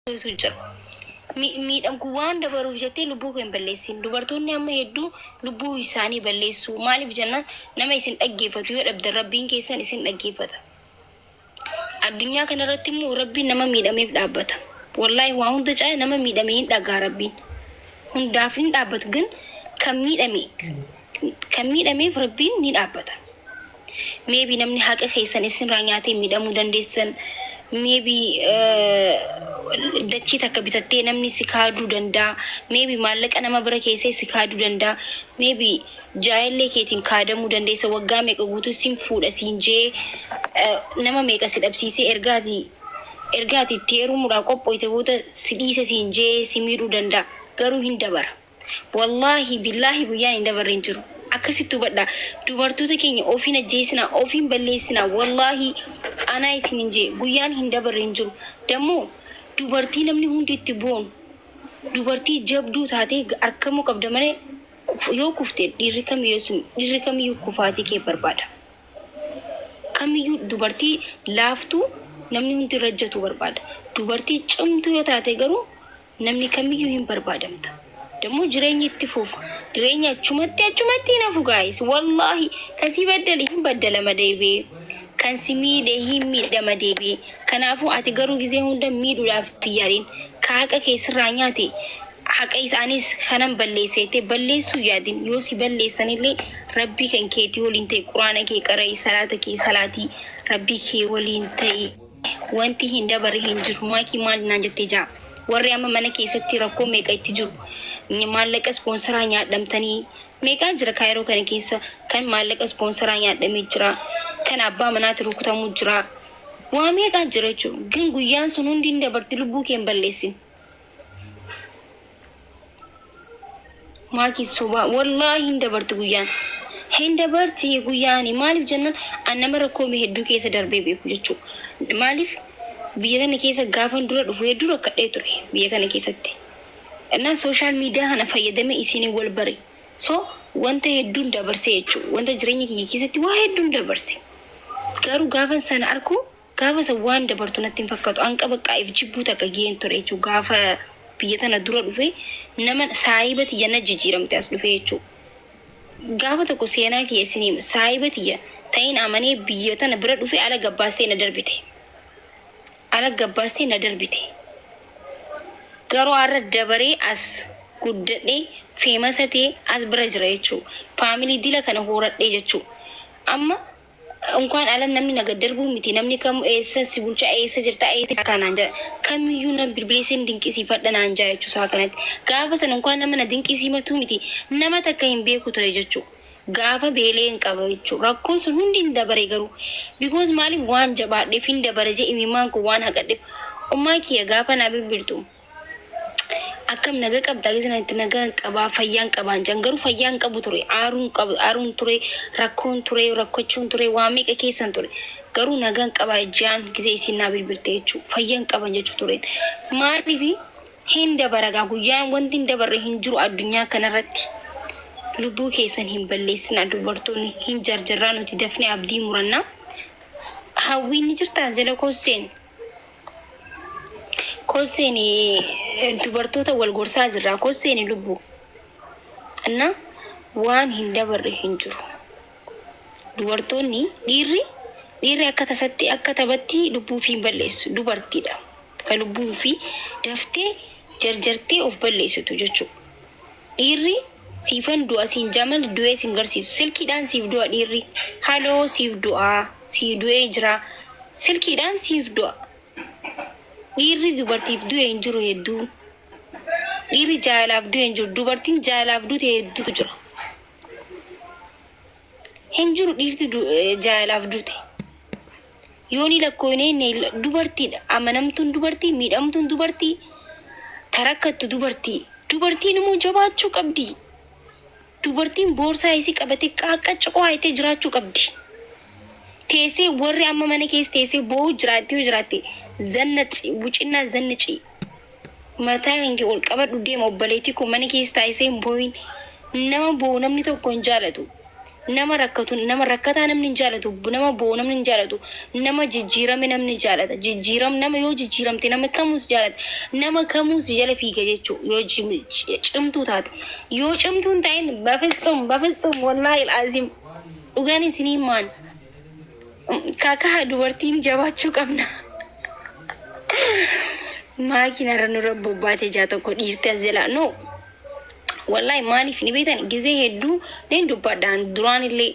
tujjira miidhamku waan dabaruuf jettee lubbuu kee balleessin dubartoonni amma hedduu lubbuu isaanii balleessu maaliif jennaan nama isin dhaggeeffatu yoo dhabde rabbiin keessan isin dhaggeeffata addunyaa kana irratti immoo rabbiin nama miidhameef dhaabbata wallahi waa hunda caa nama miidhamee hin dhagaa rabbiin hundaaf hin dhaabbatu gan kan miidhameef rabbiin ni dhaabbata maybe namni haqa keessan isin raanyaatee miidhamuu dandeessan maybe dachii takka bitattee namni si kaaduu danda'a maybe maallaqa nama bira keessee si kaaduu danda'a maybe jaayillee keetiin kaadamuu dandeessa waggaa meeqa guutuu sin fuudha siin jee nama meeqa si dhabsiisee ergaati itti heerumuudhaan qophooyte booda si dhiise siin jee si miidhuu danda'a garuu hin dabara wallahi billahi guyyaan hin dabarre hin jiru akkasitti hubadha dubartoota keenya ofiin ajjeessinaa ofiin balleessinaa wallahi anaa isin hin jee guyyaan hin dabarre hin jiru dammoo dubartii namni hundi itti boon dubartii jabduu taatee argamuu qabda malee yoo kufte dhiirri kamiyyuu kufaatii kee barbaada kamiyyuu dubartii laaftuu namni hundi rajjatu barbaada dubartii cimtuu yoo taate garuu namni kamiyyuu hin barbaadamta dammoo jireenya itti fuufa jireenya achumatti nafu guys wallahi kasi baddali hin baddalama deebee kan si miidhe hin miidhama deebee kanaafuu ati garuu gizee hunda miidhuudhaaf biyyaariin haqa keessirraa nyaate haqa isaanis kanan balleessite balleessuu yaadin yoo si balleessanillee rabbii kan keetii waliin ta'e quraana kee qaraa salaata kee salaatii rabbii kee waliin ta'e wanti hin dabarre hin jiru maakii maal naan jettee jaa warri amma mana keessatti rakkoo meeqa itti jiru maallaqa sponsoraa nyaadhamtanii meeqa jira kaayiroo kana keessa kan maallaqa sponsoraa nyaadhamee jira kan abbaa manaatti rukutamuu jira waa meeqa jira jechuudha ግን guyyaan sun hundi hin dabarti lubbuu kee hin balleessin maakii soba wallahi hin dabarti guyyaan maaliif jennaan annama rakkoo hedduu keessa darbee beeku jechuudha maaliif biyya kana keessa gaafan dura dhufu hedduu rakkadhee ture biyya kana keessatti እና ሶሻል ሚዲያ kana fayyadame isin wal bare so wanta hedduun dabarse jechuudha wanta jireenya kiyya keessatti waa hedduun dabarse garuu gaafan sana arku gaafa san waan dabartu natti hin fakkaatu an qaba qaif jibbuu takka gehen ture jechuudha gaafa biyya tana dura dhufe nama saayibati yana jijjiiramte as dhufe jechuudha gaafa tokko seenaa kiyya isin saayibati ta'in amanee biyya tana bira dhufe ala gabbaastee na darbite garuu arra dabaree as guddadhee feemasa ta'e as bira jira jechuudha faamilii dila kana horadhee jechuudha amma እንኳን አለ namni naga darbu miti namni kam eessa si bulcha eessa jirta eessa kana anja kamiyyuu na bilbileessin dinqisiifadha naan jaa jechuudha kanatti gaafa san እንኳን nama na dinqisiifatu miti nama takka hin beeku ture jechuudha gaafa beeleen qaba jechuudha rakkoon sun hundi hin dabare garuu because maaliif waan jabaadheef hin dabare je imimaan ko waan haqadheef ummaa kiyya gaafa na bilbiltu akkam naga qabda gisana itti naga qaba fayyaan qaban jangaru fayyaan qabu ture aaruun ture rakkoon ture rakkochuun ture waa meeqa keessan ture garuu nagaan qaba jaan gisee isin na bilbilte jechuudha fayyaan qaban jechuu ture maaliif hin dabaraga guyyaan wanti hin dabarre hin jiru addunyaa kanarratti lubbuu keessan hin balleessina dubartoonni hin jarjarraa nuti dafnee abdii muranna hawwiin jirtaa jala kosseen dubartoota wal gorsaa jirra kosseen lubbuu anna waan hin dabarre hin jiru dubartoonni dhiirri akka tasatti akka tabatti lubbuu fi balleessu dubartiidha ka lubbuu fi daftee jarjartee of balleessitu jechuudha dhiirri siifan du'a siin jamal du'ee siin garsiisu silkiidhaan siif du'a dhiirri haloo siif du'a sii du'ee jira silkiidhaan siif du'a dhiirri dubartiif du'e hin jiru hedduu dhiirri jaalaaf du'e hin jiru dubartiin jaalaaf du'e hedduutu jira hin jiru dhiirti jaalaaf du'e yooni lakkoonee dubartiidha amanamtuun dubartii miidhamtuun dubartii tarakkattu dubartiin immoo jabaachuu qabdi dubartiin boorsaa isii qabatee qaqqacqoo haytee jiraachuu qabdi teessee warri amma mana keessa teessee boo'u jiraatte zannati wucina zannici mataa hangi ol qabadhu deema obbaleetii ko mana keessa taa'isee boo'in nama boo'u namni tokko hin jaalatu nama rakkatu nama rakkataa namni hin jaalatu nama boo namni hin jaalatu nama jijjiirame namni jaalata jijjiiram nama yoo jijjiiramte nama kamus jaalata nama kamus jala fiiga jechuu yoo cimtuu taate yoo cimtuun ta'in bafessum wallahi alazim dhugaan isinii maan kaka dubartiin jabaachuu qabna maakiin aranu rabbu baate jaa tokko dhiirte azela no wallahi maaliif ni beetan gizee hedduu nen dubbadhaan duraan illee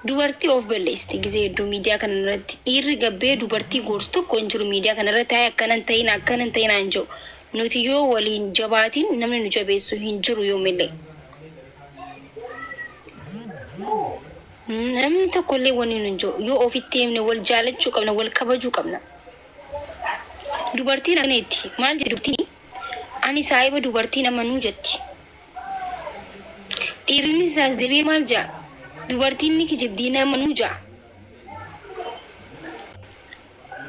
dubartii of balleesti gizee hedduu miidiyaa kana irratti dhiirri gabbee dubartii gorsu tokko hin jiru miidiyaa kana irratti akkanan ta'in anjoo nuti yoo waliin jabaatiin namni nu jabeessu hin jiru yoo millee namni tokkollee wani nu jiru yoo ofitti himne wal jaalachuu qabna wal kabajuu qabna dubartiin aneetti maal jedhutti ani saahiba dubartiin amanuu jetti dhiirri isaas debee maal jaa dubartiin ni kijibdii amanuu jaa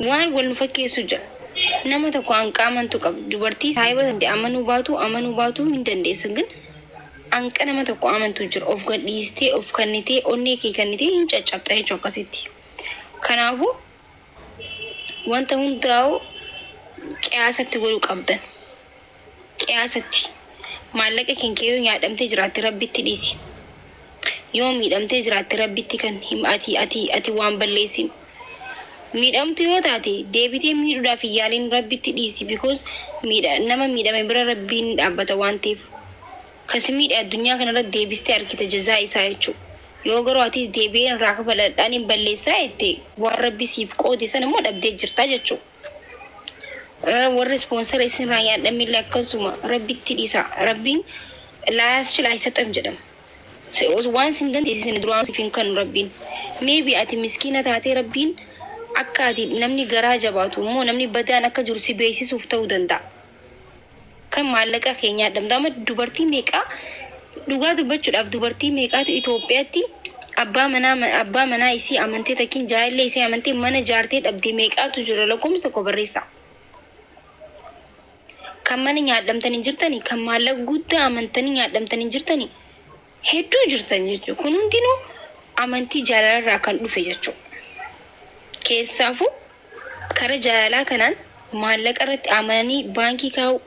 waan wal nu fakkeessu jaa nama tokko hanqa amantu qaba dubartii saahiba sante amanuu baatu hin dandeessan gin hanqa nama tokko amantu jira of gadhiistee of kannitee onnee kee kannitee hin caccabxa jechuu akkasitti kanaafuu wanta hundaa'u qiyaasatti godhuu qabdan qiyaasatti maallaqa kenkee yoo nyaadhamtee jiraatte rabbitti dhiisi yoo miidhamtee jiraatte rabbitti kan ati waan balleessin miidhamtu yoo taate deebitee miidhuudhaaf yaaliin rabbitti dhiisi because nama miidhame bira rabbiin dhaabbata waan ta'eef kasi miidha addunyaa kanarratti deebistee argite jazaa isaa jechuu yoo garuu ati deebi'een irraa kafaladhaan hin balleessaa jette waan rabbi siif qoode sana immoo dhabdee jirtaa jechuu warri sponsor isin raayyaa dhamillee akkasuma rabbitti dhiisa rabbiin laayaschilaa isa xam jedhama waan sin dandeessisin duraan sifiin kan rabbiin maybe ati miskiina taatee rabbiin akka ati namni garaa jabaatu immoo namni badaan akka jiru si beeksisuuf ta'uu danda'a kan maallaqa keenyaa dhamdama dubartii meeqaa dhugaa dubbachuudhaaf dubartii meeqaatu Itoophiyaatti abbaa manaa isii amantee takkiin jaallee isii amantee mana jaartee dhabdee meeqaatu jira lakkoofsa ko barreessa kan mana nyaadhamtanii jirtanii kan maallaqa guddaa amantanii nyaadhamtanii jirtanii hedduu jirtan jechuudha kun hundinuu amantii jaalalaa kan dhufe jechuudha keessaafuu kara jaalalaa kanaan maallaqa irratti amananii baankii kaa'u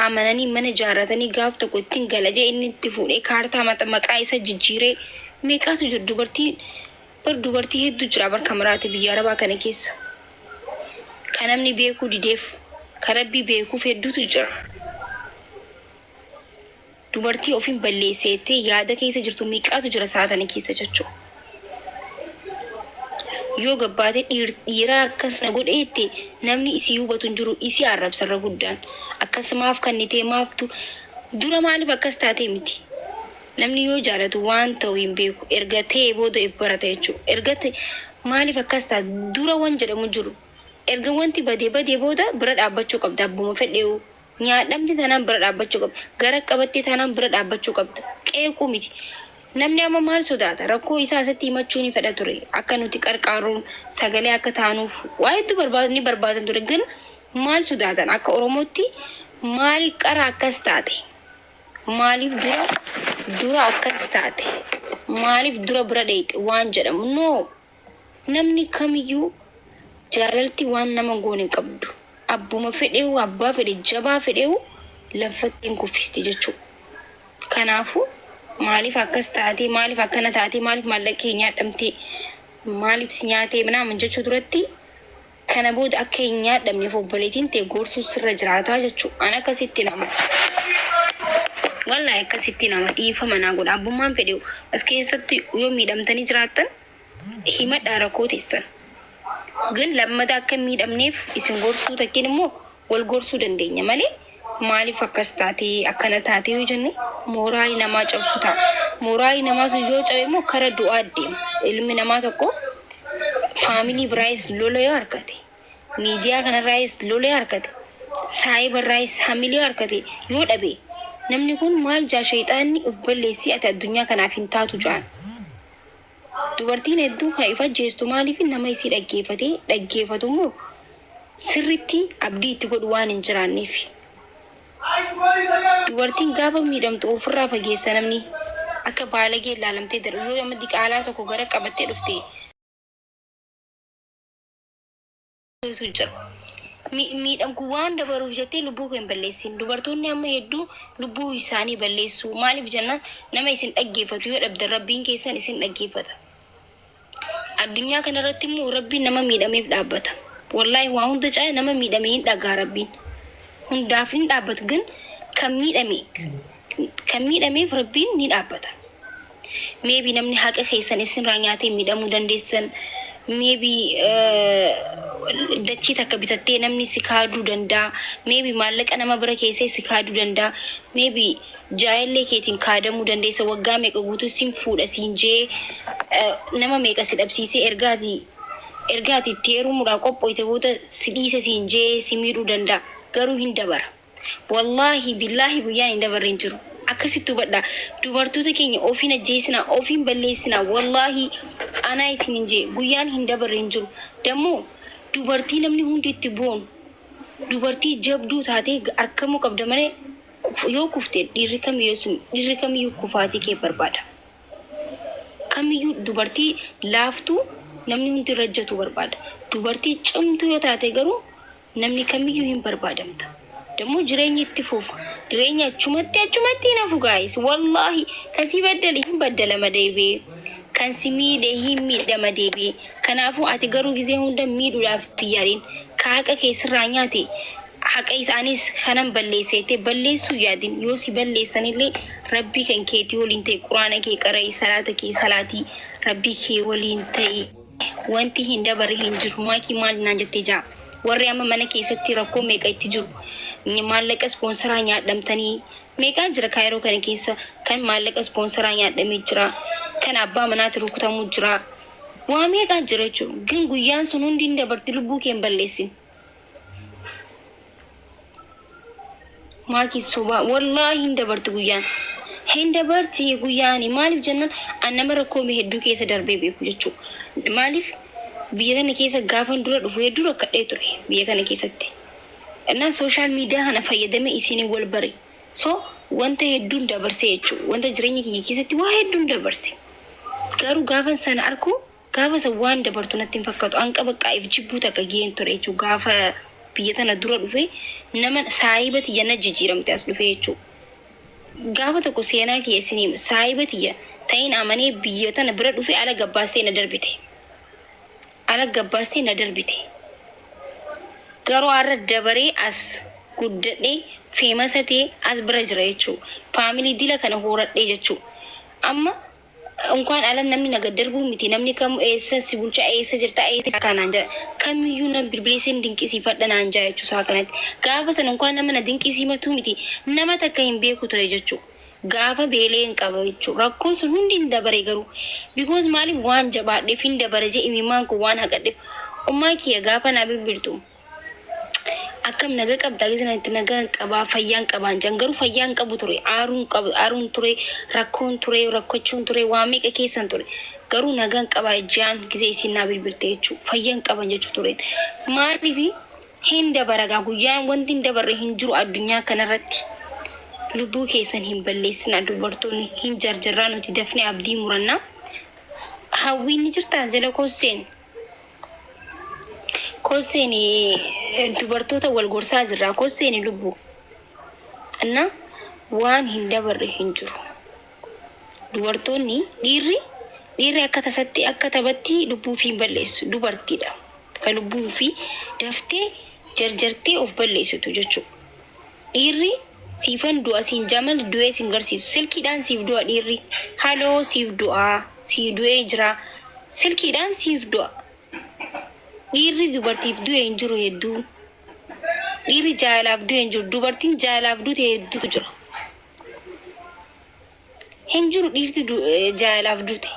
amananii mana jaaratanii gaaf tokko ittiin galajee inni itti fuudhee kaartaa maqaa isa jijjiiree meeqaatu jiru dubartii hedduu jira barka maraate biyya arabaa kana keessa kan namni beekuu dideef karabbii beekuuf hedduutu jira dubartii ofiin balleesseettee yaada keessa jirtu meeqaatu jira saatana keessa jechuudha yoo gabbaate dhiira akkasna godheette namni isii hubatu jiru isii arrabsarra guddaan akkasumaaf kannitee maaftu dura maaliif akkas taatee miti namni yoo jaalatu waan ta'u hin beeku erga ta'ee booda barata jechuudha erga maaliif akkas taate dura waan jedhamu jiru erga wanti badee booda bira dhaabbachuu qabda abbuma fedheewu nyaadhamti tanaan bira dhaabbachuu qabda gara qabattee tanaan bira dhaabbachuu qabda qeequu miti namni amma maal sodaata rakkoo isaa asatti himachuu ni fedha ture akka nuti qarqaaruun sagalee akka taanuuf waa hedduu ni barbaadan ture gana maal sodaatan akka oromootti maal qara akkas taate maaliif dura akkas taate maaliif dura bira dheeyte waan jedhamu no namni kamiyyuu jaalalti waan nama goone qabdu abbuma fedheewu abbaa fedhe jabaa fedheewu laffattiin kuffisti jechuudha kanaafuu maaliif akkas taate maaliif akkana taate maaliif maallaqa kee nyaadhamte maaliif si nyaatee minaaman jechuu duratti kana booda akka hin nyaadhamneef obboleetiin ta'e gorsuu sirra jiraataa jechuudha an akkasitti nama wallahi akkasitti nama dhiifama naa godha abbummaan fedheewu as keessatti yoo miidhamtanii jiraattan himadhaa rakkoo teessan ግን ለመዳ ከሚደምኔፍ ኢስን ጎርሱ ተኪንሞ ወል ጎርሱ ደንደኛ ማለ ማሊፍ አከስታቲ አከነታቲ ይጀኒ ሞራሊ ነማ ጨብሱታ ሞራሊ ነማ ሱዮ ጨበሞ ከረዱ አዲም ኢልሚ ነማ ተቆ ፋሚሊ ብራይስ ሎሎ ያርከቲ ሚዲያ ከነ ራይስ ሎሎ ያርከቲ ሳይበር ራይስ ፋሚሊ ያርከቲ ዮደቤ ነምኒ ኩን ማል ጃ ሸይጣኒ ኡበሌሲ አታ ዱንያ ከናፊን ታቱ ጃን dubartiin hedduu haifa jeestu maaliif nama isii dhaggeeffatu moo sirritti abdii itti godhu waan hin jiraanneef dubartiin gaafa miidhamtu ofirraa fageessa namni akka baalagee ilaalamtee darbu yoo amma diqaalaa tokko gara qabattee dhuftee jira. Miidhamku waan dabaruuf jettee lubbuu kee hin balleessin. Dubartoonni amma hedduu lubbuu isaanii balleessu. Maaliif jennaan nama isin dhaggeeffatu yoo dhabdan rabbiin keessan isin dhaggeeffata. Addunyaa kanarratti immoo rabbiin nama miidhameef dhaabbata. Wallaahi waa hunda caalaa nama miidhamee hin dhagaa rabbiin. Hundaaf hin dhaabbatu ግን kan miidhameef rabbiin ni dhaabbata. Maybe namni haqa keessan isinirraa nyaatee miidhamuu dandeessan. Maybe dachii takka bitattee namni si kaaduu danda'a. Maybe maallaqa nama bira keessee si kaaduu danda'a. Maybe jaayillee keetiin kaadamuu dandeessa. Waggaa meeqa guutuu sin fuudha siin jee nama meeqa si dhabsiisee ergaati itti heerumuudhaan qophooyte booda si dhiise siin jee si miidhuu danda'a. Garuu hin dabara. Wallaahi billaahi guyyaan hin dabarre hin jiru. Akkasitti hubadhaa. Dubartoota keenya ofiin ajjeesinaa, ofiin balleessinaa. Wallaahi anaa isin hin jee guyyaan hin dabarre hin jiru. Dammoo dubartii namni hundi itti boonu. Dubartii jabduu taatee argamuu qabda malee yoo kuftee dhiirri kamiyyuu kufaatii kee barbaada. Kamiyyuu dubartii laaftuu namni hundi rajjatu barbaada. Dubartii cimtuu yoo taate garuu namni kamiyyuu hin barbaadamta. Dammoo jireenya itti fuufa. Jireenya achumatti nafu guys. Wallahi kan si baddale hin baddalama deebi'ee. Kan si miidhe hin miidhama deebi'ee. Kanaafuu ati garuu gizee hunda miidhuudhaaf biyyaariin ka haqa keessirraa nyaate haqa isaanis kanan balleessite balleessuu yaadin yoo si balleessanillee rabbii kan keetii waliin ta'e quraana kee qarai salaata kee salaatii rabbii kee waliin ta'e wanti hin dabarre hin jiru. Maakii maal naan jettee jaa warri amma mana keessatti rakkoo meeqa itti jiru. Maallaqa sponsoraa nyaadhamtanii meeqaan jira kaayiroo kana keessa kan maallaqa sponsoraa nyaadhamee jira. Kan abbaa manaatti rukutamuu jira. Waa meeqaan jira jechuudha. ግን guyyaan sun hundi hin dabarti lubbuu kee hin balleessin. Maakii soba wallahi hin dabarti guyyaan. Hin dabarti guyyaan maaliif jennaan annama rakkoo hedduu keessa darbee beeku jechuudha. Maaliif biyya kana keessa gaafan dura dhufu hedduu rakkadhee ture biyya kana keessatti. Innaan social media kana fayyadame isin wal bare. So wanta hedduun dabarsee jechuudha. Wanta jireenya kiyya keessatti waa hedduun dabarse. Garuu gaafan sana arku gaafa san waan dabartu natti hin fakkaatu. Anqa baqqaa'eef jibbuu takka gaheen ture jechuudha. Gaafa biyya tana dura dhufe nama saayibati yana jijjiiramte as dhufe jechuudha. Gaafa tokko seenaa kiyya isin saayibati ta'in amanee biyya tana bira dhufe ala gabbaastee na darbite. Ala gabbaastee na darbite. Garuu har'a dabaree as guddadhee feemasa ta'e as bira jira jechuudha. Faamilii dila kana horadhee jechuudha. Amma እንኳን አለ namni naga darbu miti namni kam eessa si bulcha eessa jirta eessa kanaan jaa kamiyyuu na bilbileeseen dinqisiifadha naan jaa jechuu isaa kanatti gaafa san እንኳን nama na dinqisiifatu miti nama takka hin beeku ture jechuu gaafa beeleen qaba jechuu rakkoon sun hundi hin dabare garuu because maaliif waan jabaadheef hin dabare jee imimaan kun waan haqadheef ummaa kiyya gaafa na bilbiltu akkam naga qabda gisnatti naga qaba fayyaan qaban jangaru fayyaan qabu ture aruun ture rakkoon ture rakkochuun ture waa meeqa keessan ture garuu naga qaba jaan gisee isin na bilbilte jechu fayyaan qaban jechu ture maaliif hin dabaraga guyyaan wanti hin dabarre hin jiru addunyaa kanarratti lubbuu keessan hin balleessina dubartoonni hin jarjarraa nuti dafne abdii muranna hawwiin jirta zela kosseen koseeni dubartoota wal gorsaa jirra koseeni lubbu anna waan hin dabarre hin jiru dubartoonni dhiirri akka tasatti akka tabatti lubbuu fi balleessu dubartiidha ka lubbuu fi daftee jarjartee of balleessitu jechuudha dhiirri siifan du'a siin jamal du'ee siin garsiisu silkiidhaan siif du'a dhiirri haloo siif du'a siif du'ee jira silkiidhaan siif du'a dhiirri dubartiif du'e hin jiru hedduu dhiirri jaalaaf du'e hin jiru dubartiin jaalaaf du'e hedduutu jira hin jiru dhiirti jaalaaf du'e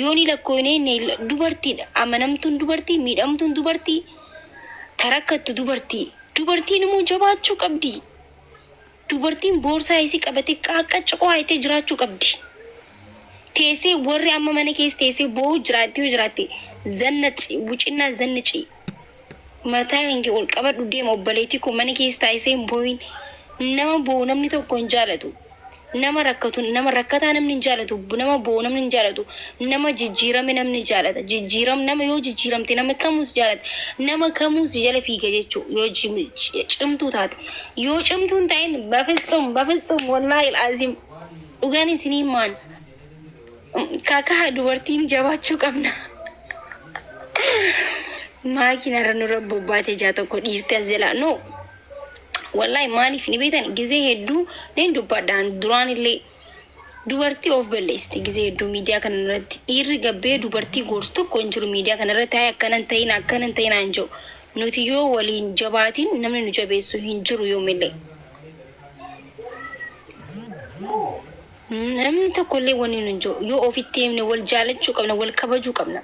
yooni lakkoonee dubartiidha amanamtuun dubartii miidhamtuun dubartii tarakkattu dubartiin immoo jabaachuu qabdi dubartiin boorsaa isii qabatee qaqqacqoo haytee jiraachuu qabdi teessee warri amma mana keessa teessee boo'u jiraatte zannati bucina zannici mata hangi ol qabadhu deema obbaleetii kun mana keessa taa'isee boo'in nama boo'u namni tokko hin jaalatu nama rakkatu nama rakkataa namni hin jaalatu nama boo namni hin jaalatu nama jijjiirame namni jaalata jijjiiram nama yoo jijjiiramte nama kamus jaalata nama kamus jala fiiga jechuu yoo cimtuu taate yoo cimtuun ta'in bafisum wallahi alazim dhugaan isinii maan kaka dubartiin jabaachuu qabna maakiin arranu rabbo baate jaa tokko dhiirte as jala no wallahi maaliif ni beetan gizee hedduu nen dubbadhaan duraan illee dubartii of balleesti gizee hedduu miidiyaa kana irratti dhiirri gabbee dubartii gorsu tokko hin jiru miidiyaa kana irratti akkanan ta'in anjoo nuti yoo waliin jabaatiin namni nu jabeessu hin jiru yoo millee namni tokkollee wani nu jiru yoo ofitti himne wal jaalachuu qabna wal kabajuu qabna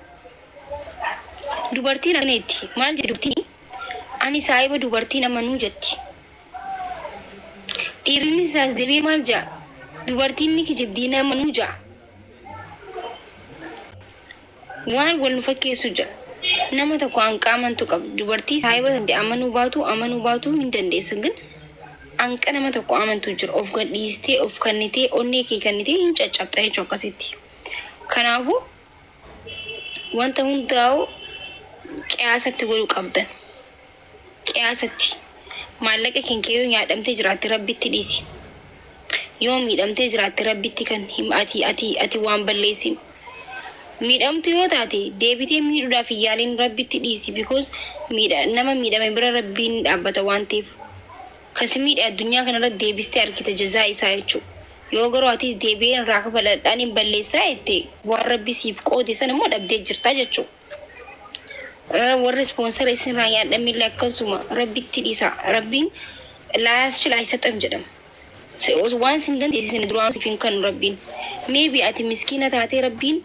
dubartiin akkaneetti maal jedhutti ani saahiba dubartiin amanuu jetti dhiirri isaas deebii maal jaa dubartiin ni kijibdiina amanuu jaa waan wal nu fakkeessu jaa nama tokko hanqa amantu qabu dubartii saahiba sande amanuu baatu hin dandeessan ግን hanqa nama tokko amantu jira of gadhiistee of kannitee onnee kee kannitee hin caccabxa jechuu akkasitti kanaafu wanta hundaa'u qiyaasatti godhuu qabdan qiyaasatti maallaqa kenkee yoo nyaadhamtee jiraatte rabbitti dhiisi yoo miidhamtee jiraatte rabbitti kan himati ati waan balleessin miidhamtu yoo taate deebitee miidhuudhaaf yaaliin rabbitti dhiisi because nama miidhame bira rabbiin dhaabbata waan ta'eef kasi miidha addunyaa kanarratti deebistee argita jazaa isaa jechuudha yoo garuu ati deebi'een irraa kafaladhaan hin balleessaa jettee waan rabbi siif qoode sana immoo dhabdee jirtaa jechuudha warri sponsor isin raa yaadamillee akkasuma rabbitti dhiisa rabbiin laayaschila isaxam jedhama waan sin dandeessisin duraan siifin kan rabbiin maybe ati miskiina taatee rabbiin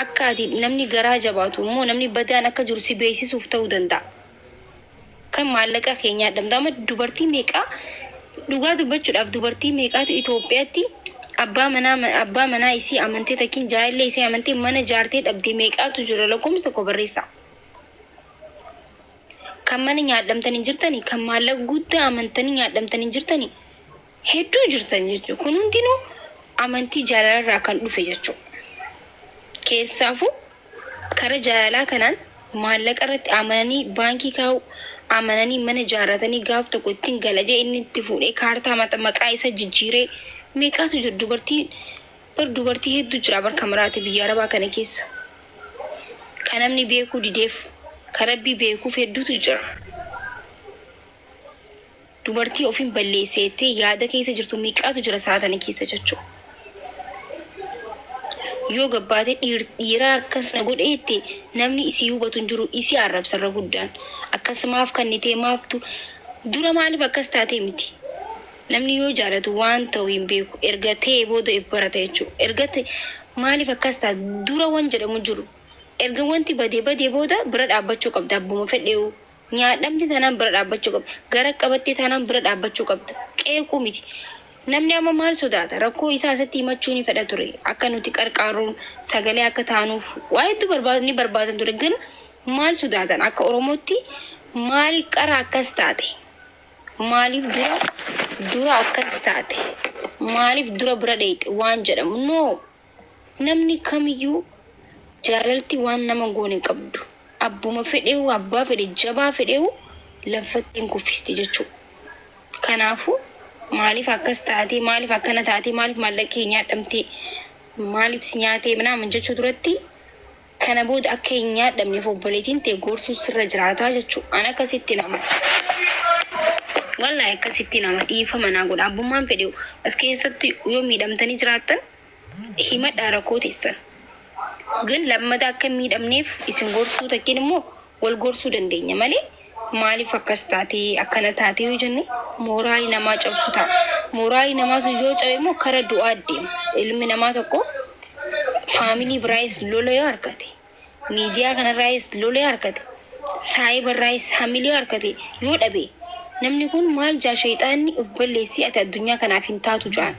akka ati namni garaa jabaatu immoo namni badaan akka jiru si beeksisuuf ta'uu danda'a kan maallaqa keenya dhamdama dubartii meeqaa dhugaa dubbachuudhaaf dubartii meeqaatu Itoophiyaatti abbaa manaa isii amantee takkiin jaallee isii amantee mana jaartee dhabdee meeqaatu jira lakkoomsa ko barreessa kan mana nyaadhamtanii jirtanii kan maallaqa guddaa amantanii nyaadhamtanii jirtanii hedduu jirtan jechuudha kun hundinuu amantii jaalalaa kan dhufe jechuudha keessaafu kara jaalalaa kanaan maallaqa irratti amananii baankii kaa'u amananii mana jaaratanii gaaf tokko ittiin galajee inni itti fuudhee kaartaa maqaa isa jijjiiree meeqaatu jiru dubartii hedduu jira barka maraate biyya arabaa kana keessa kan namni beekuu dideef karabbii beekuuf hedduutu jira dubartii ofiin balleesseettee yaada keessa jirtu meeqaatu jira saatanii keessa jechuudha yoo gabbaate dhiiraa akkasuma godheette namni isii hubatu hin jiru isii arrabsarra guddaan akkasumaaf kannitee maaftu dura maaliif akkas taatee miti namni yoo jaalatu waan ta'u hin beeku erga ta'ee booda barata jechuudha erga maaliif akkas taate dura waan jedhamu jiru erga wanti badee booda bira dhaabbachuu qabda abbuma fedheewu nyaadhamti tanaan bira dhaabbachuu qabda gara qabattee tanaan bira dhaabbachuu qabda qeequu miti namni amma maal sodaata rakkoo isaa isatti himachuu ni fedha ture akka nuti qarqaaruun sagalee akka taanuuf waa hedduu ni barbaadan ture ግን maal sodaatan akka oromootti maal qara akkas taate maaliif dura akkas taate maaliif dura bira dheeyte waan jedhamu no namni kamiyyuu jaalalti waan nama goone qabdu abbuma fedheewu abbaa fedhe jabaa fedheewu laffattiin kuffisti jechuudha kanaafu maaliif akkas taate maaliif akkana taate maaliif maallaqee nyaadhamte maaliif si nyaatee minaaman jechuu duratti kana booda akka hin nyaadhamneef obboleetiin ta'e gorsuu sirra jiraataa jechuudha ana akkasitti nama wallahi akkasitti nama dhiifama naa godha abbummaan fedheewu as keessatti yoo miidhamtanii jiraattan himadhaa rakkoo teessan ግን lammata akka miidhamneef isin gorsuu takkiin immoo wal gorsuu dandeenya malee maaliif akkas taate akkana taate yoo jenne mooraalii namaa cabsu ta'a mooraalii namaa sun yoo cabe immoo kara du'aa deema ilmi namaa tokko faamilii biraayis lola yoo harkate miidiyaa kanarraayis lola yoo harkate saayibarraayis hamilee harkate yoo dhabe namni kun maal jaa shayxaanni of balleessii ati addunyaa kanaaf hin taatu jaan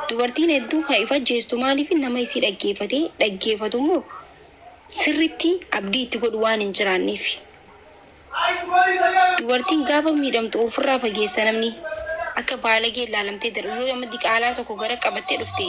dubartiin hedduu kan ifa jeestu maaliif nama isii dhaggeeffatu immoo sirritti abdii itti godhu waan hin jiraanneef dubartiin gaafa miidhamtu ofirraa fageessa namni akka baalagee ilaalamtee darbu yoo amma diqaalaa tokko gara qabattee dhufte